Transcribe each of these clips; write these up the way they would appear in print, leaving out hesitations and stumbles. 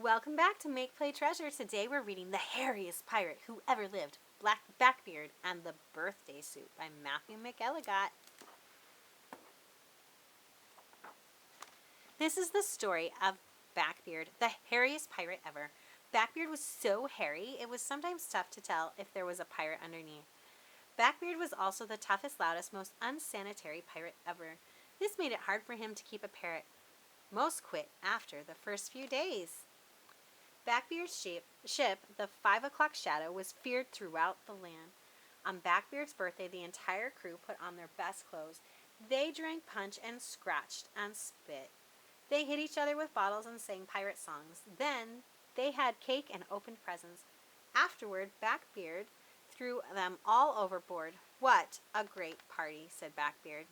Welcome back to Make Play Treasure. Today we're reading The Hairiest Pirate Who Ever Lived, Blackbeard and the Birthday Suit by Matthew McElligott. This is the story of Blackbeard, the hairiest pirate ever. Blackbeard was so hairy, it was sometimes tough to tell if there was a pirate underneath. Blackbeard was also the toughest, loudest, most unsanitary pirate ever. This made it hard for him to keep a parrot. Most quit after the first few days. Blackbeard's ship, the 5 o'clock shadow, was feared throughout the land. On Blackbeard's birthday, the entire crew put on their best clothes. They drank punch and scratched and spit. They hit each other with bottles and sang pirate songs. Then they had cake and opened presents. Afterward, Blackbeard threw them all overboard. What a great party, said Blackbeard.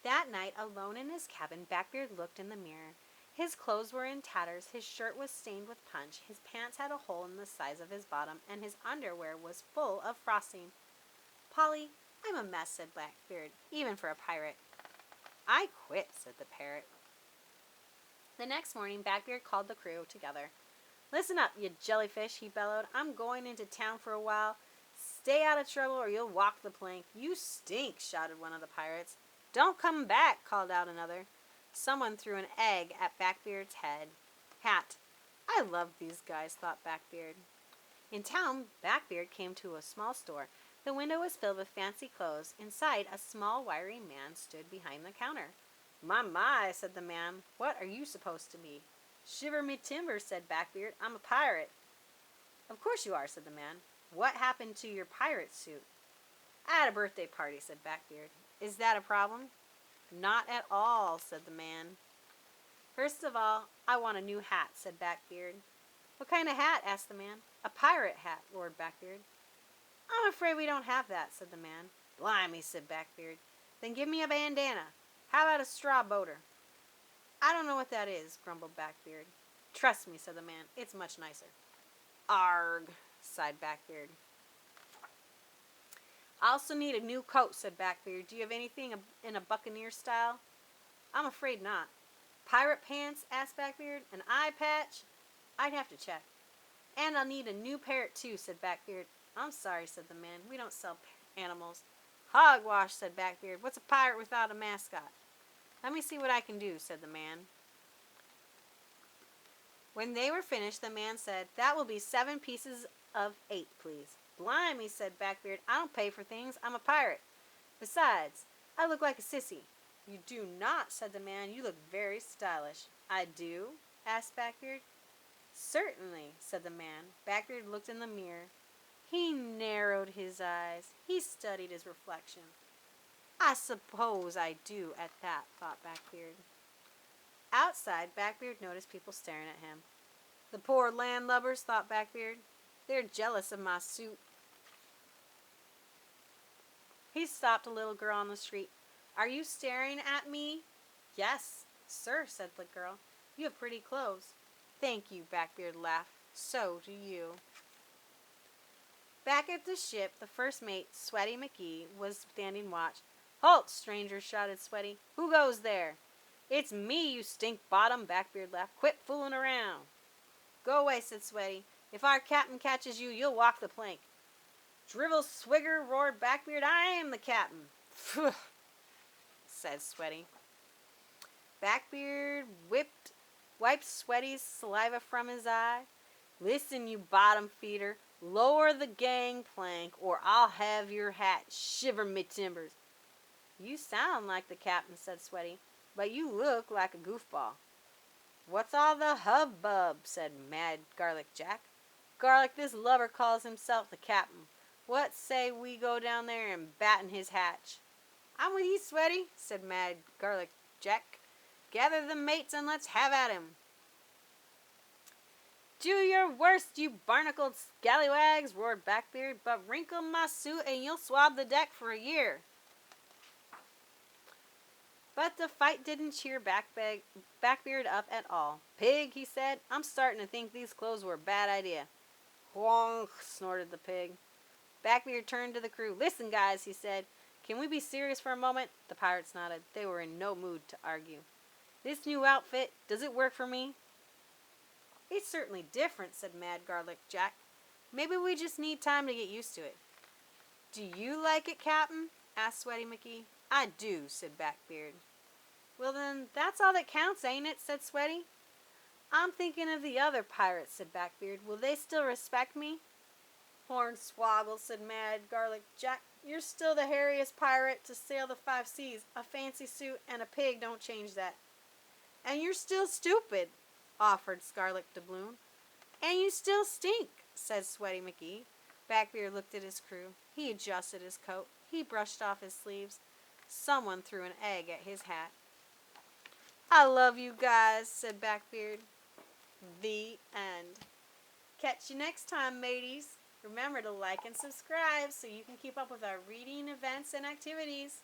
That night, alone in his cabin, Blackbeard looked in the mirror. His clothes were in tatters, his shirt was stained with punch, his pants had a hole in the size of his bottom, and his underwear was full of frosting. "Polly, I'm a mess," said Blackbeard, "even for a pirate." "I quit," said the parrot. The next morning, Blackbeard called the crew together. "Listen up, you jellyfish," he bellowed. "I'm going into town for a while. Stay out of trouble or you'll walk the plank." "You stink," shouted one of the pirates. "Don't come back," called out another. Someone threw an egg at Blackbeard's hat. "I love these guys," thought Blackbeard. In town, Blackbeard came to a small store. The window was filled with fancy clothes. Inside, a small, wiry man stood behind the counter. My," said the man. "What are you supposed to be?" "Shiver me timbers," said Blackbeard. "I'm a pirate." "Of course you are," said the man. "What happened to your pirate suit?" "I had a birthday party," said Blackbeard. "Is that a problem?" "Not at all," said the man. "First of all, I want a new hat," said Blackbeard. "What kind of hat?" asked the man. "A pirate hat," roared Blackbeard. "I'm afraid we don't have that," said the man. "Blimey," said Blackbeard. "Then give me a bandana. How about a straw boater?" "I don't know what that is," grumbled Blackbeard. "Trust me," said the man. "It's much nicer." "Arg," sighed Blackbeard. "I also need a new coat," said Blackbeard. "Do you have anything in a buccaneer style?" "I'm afraid not." "Pirate pants?" asked Blackbeard. "An eye patch?" "I'd have to check." "And I'll need a new parrot too," said Blackbeard. "I'm sorry," said the man. "We don't sell animals." "Hogwash," said Blackbeard. "What's a pirate without a mascot?" "Let me see what I can do," said the man. When they were finished, the man said, "That will be 7 pieces of 8, please." "Blimey," said Blackbeard. "I don't pay for things. I'm a pirate. Besides, I look like a sissy." "You do not," said the man. "You look very stylish." "I do?" asked Blackbeard. "Certainly," said the man. Blackbeard looked in the mirror. He narrowed his eyes. He studied his reflection. "I suppose I do at that," thought Blackbeard. Outside, Blackbeard noticed people staring at him. "The poor landlubbers," thought Blackbeard. "They're jealous of my suit." He stopped a little girl on the street. "Are you staring at me?" "Yes, sir," said the girl. "You have pretty clothes." "Thank you," Blackbeard laughed. "So do you." Back at the ship, the first mate, Sweaty McGee, was standing watch. "Halt, stranger," shouted Sweaty. "Who goes there?" "It's me, you stink bottom," Blackbeard laughed. "Quit fooling around." "Go away," said Sweaty. "If our captain catches you, you'll walk the plank." "Drivel swigger," roared Blackbeard. "I am the captain." "Phew," said Sweaty. Blackbeard wiped Sweaty's saliva from his eye. "Listen, you bottom feeder. Lower the gangplank, or I'll have your hat. Shiver me timbers." "You sound like the captain," said Sweaty, "but you look like a goofball." "What's all the hubbub?" said Mad Garlic Jack. "Garlic, this lubber calls himself the captain. What say we go down there and batten his hatch?" "I'm with you, Sweaty," said Mad Garlic Jack. "Gather the mates and let's have at him." "Do your worst, you barnacled scallywags," roared Blackbeard, "but wrinkle my suit and you'll swab the deck for a year." But the fight didn't cheer Blackbeard up at all. "Pig," he said, "I'm starting to think these clothes were a bad idea." "Honk," snorted the pig. Blackbeard turned to the crew. "Listen, guys," he said. "Can we be serious for a moment?" The pirates nodded. They were in no mood to argue. "This new outfit, does it work for me?" It's certainly different, said Mad Garlic Jack. Maybe we just need time to get used to it. Do you like it, Captain? Asked Sweaty McGee. I do, said Blackbeard. Well then, that's all that counts, ain't it? Said Sweaty. I'm thinking of the other pirates, said Blackbeard. Will they still respect me? Hornswoggle, said Mad Garlic Jack. You're still the hairiest pirate to sail the 5 seas. A fancy suit and a pig don't change that. And you're still stupid, offered Scarlet Doubloon. And you still stink, said Sweaty McGee. Blackbeard looked at his crew. He adjusted his coat. He brushed off his sleeves. Someone threw an egg at his hat. I love you guys, said Blackbeard. The end. Catch you next time, mateys. Remember to like and subscribe so you can keep up with our reading events and activities.